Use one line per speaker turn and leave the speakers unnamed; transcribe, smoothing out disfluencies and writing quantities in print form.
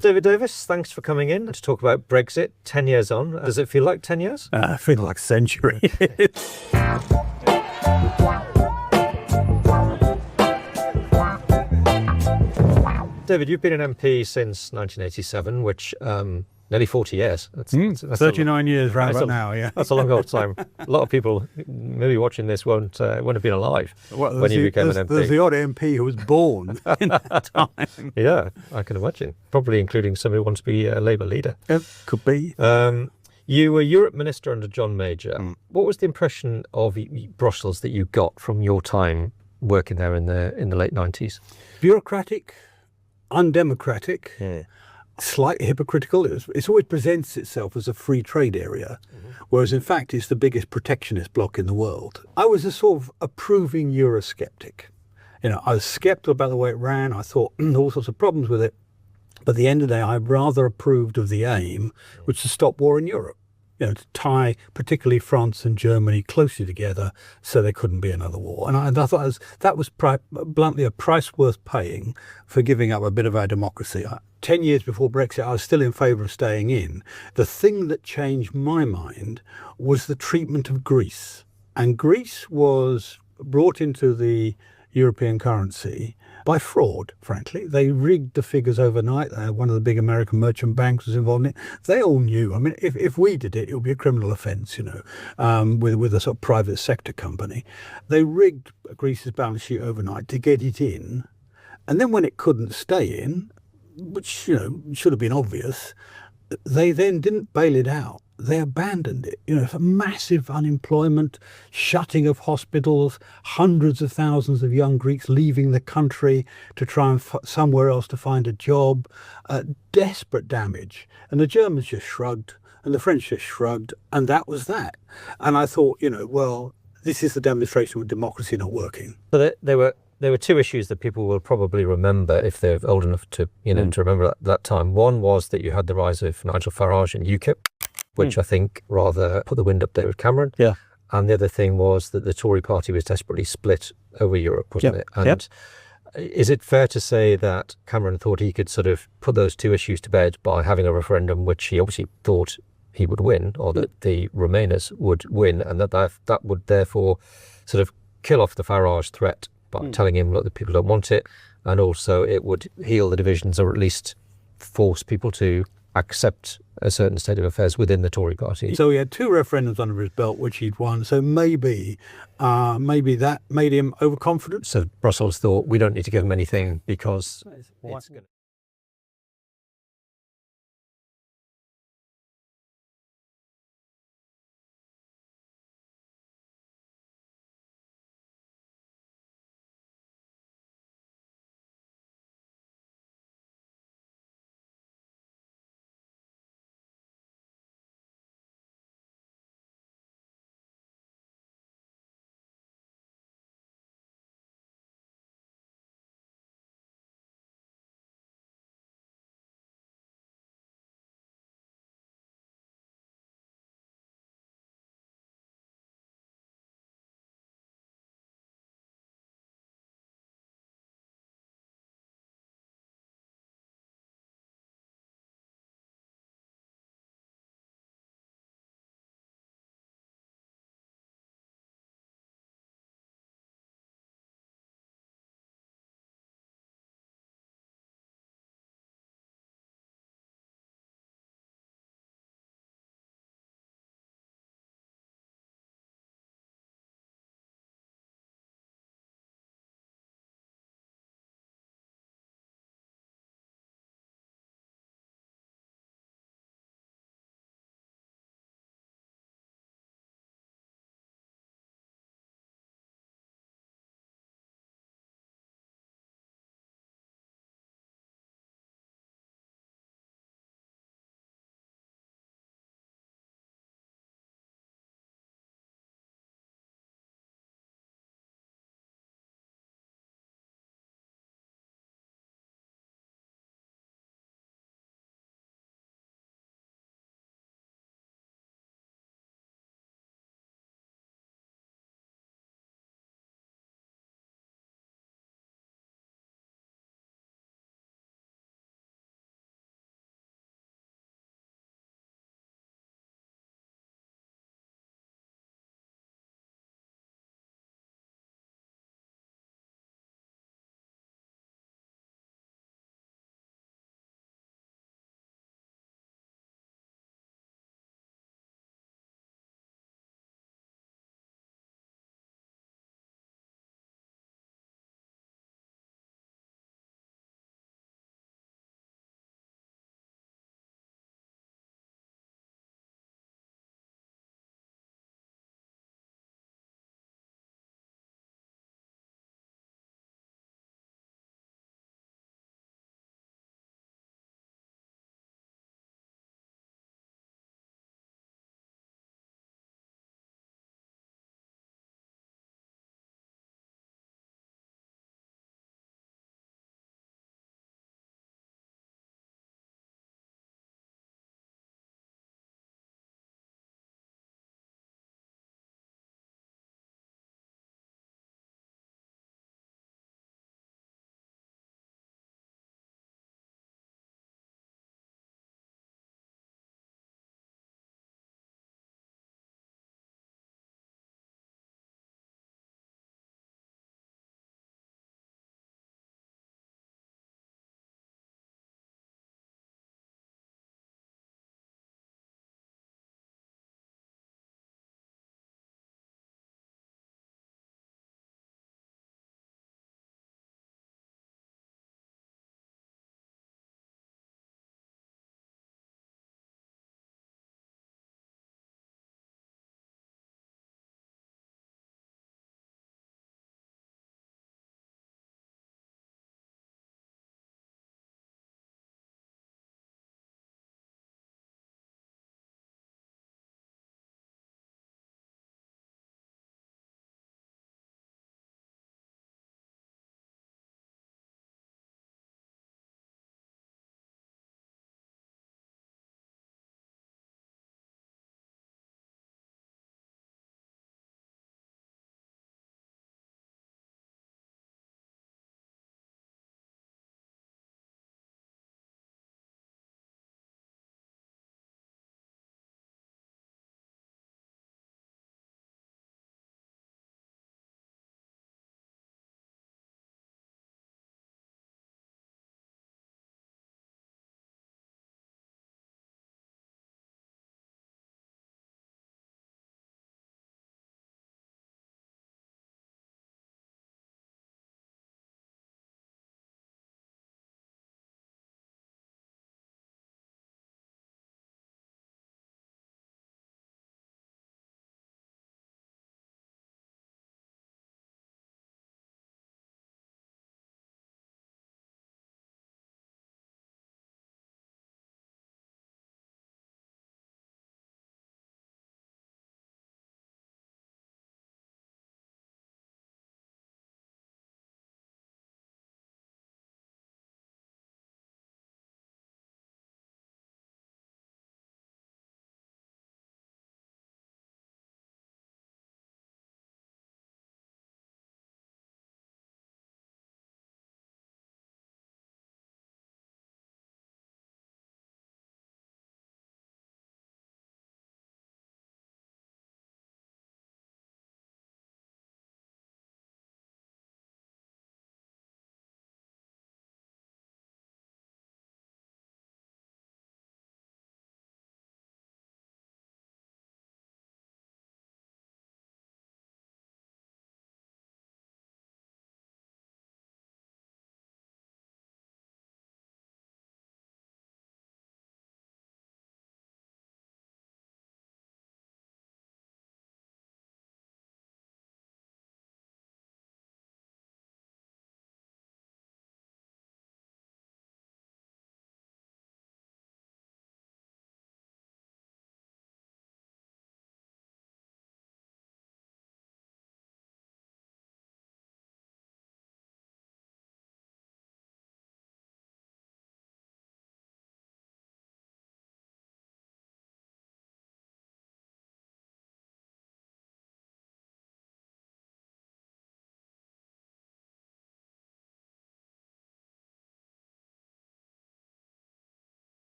David Davis, thanks for coming in to talk about Brexit 10 years on. Does it feel like 10 years?
I feel like a century.
David, you've been an MP since 1987, which nearly 40 years. That's
39 years round about now, yeah.
That's a long old time. A lot of people maybe watching this won't have been alive when you became an MP.
There's the odd MP who was born in that time.
Yeah, I can imagine. Probably including somebody who wants to be a Labour leader.
Could be.
You were Europe Minister under John Major. What was the impression of Brussels that you got from your time working there in the late 90s?
Bureaucratic, undemocratic, slightly hypocritical. It always presents itself as a free trade area, whereas in fact it's the biggest protectionist bloc in the world. I was a sort of approving Eurosceptic. I was sceptical about the way it ran. I thought all sorts of problems with it. But at the end of the day, I rather approved of the aim, which is to stop war in Europe. To tie particularly France and Germany closely together so there couldn't be another war. And I thought that was bluntly a price worth paying for giving up a bit of our democracy. 10 years before Brexit, I was still in favour of staying in. The thing that changed my mind was the treatment of Greece. And Greece was brought into the European currency by fraud, frankly. They rigged the figures overnight. One of the big American merchant banks was involved in it. They all knew. I mean, if we did it, it would be a criminal offence, with a sort of private sector company. They rigged Greece's balance sheet overnight to get it in. And then when it couldn't stay in, which, should have been obvious, they then didn't bail it out. They abandoned it. For massive unemployment, shutting of hospitals, hundreds of thousands of young Greeks leaving the country to try and somewhere else to find a job, desperate damage. And the Germans just shrugged and the French just shrugged, and that was that. And I thought, well, this is the demonstration of democracy not working.
So there were two issues that people will probably remember if they're old enough to, to remember that time. One was that you had the rise of Nigel Farage and UKIP, which I think rather put the wind up David Cameron.
Yeah.
And the other thing was that the Tory party was desperately split over Europe, wasn't it? And is it fair to say that Cameron thought he could sort of put those two issues to bed by having a referendum which he obviously thought he would win, or that the Remainers would win, and that would therefore sort of kill off the Farage threat by telling him, look, the people don't want it, and also it would heal the divisions, or at least force people to accept a certain state of affairs within the Tory party.
So he had two referendums under his belt, which he'd won. So maybe that made him overconfident.
So Brussels thought, we don't need to give him anything because it's going to...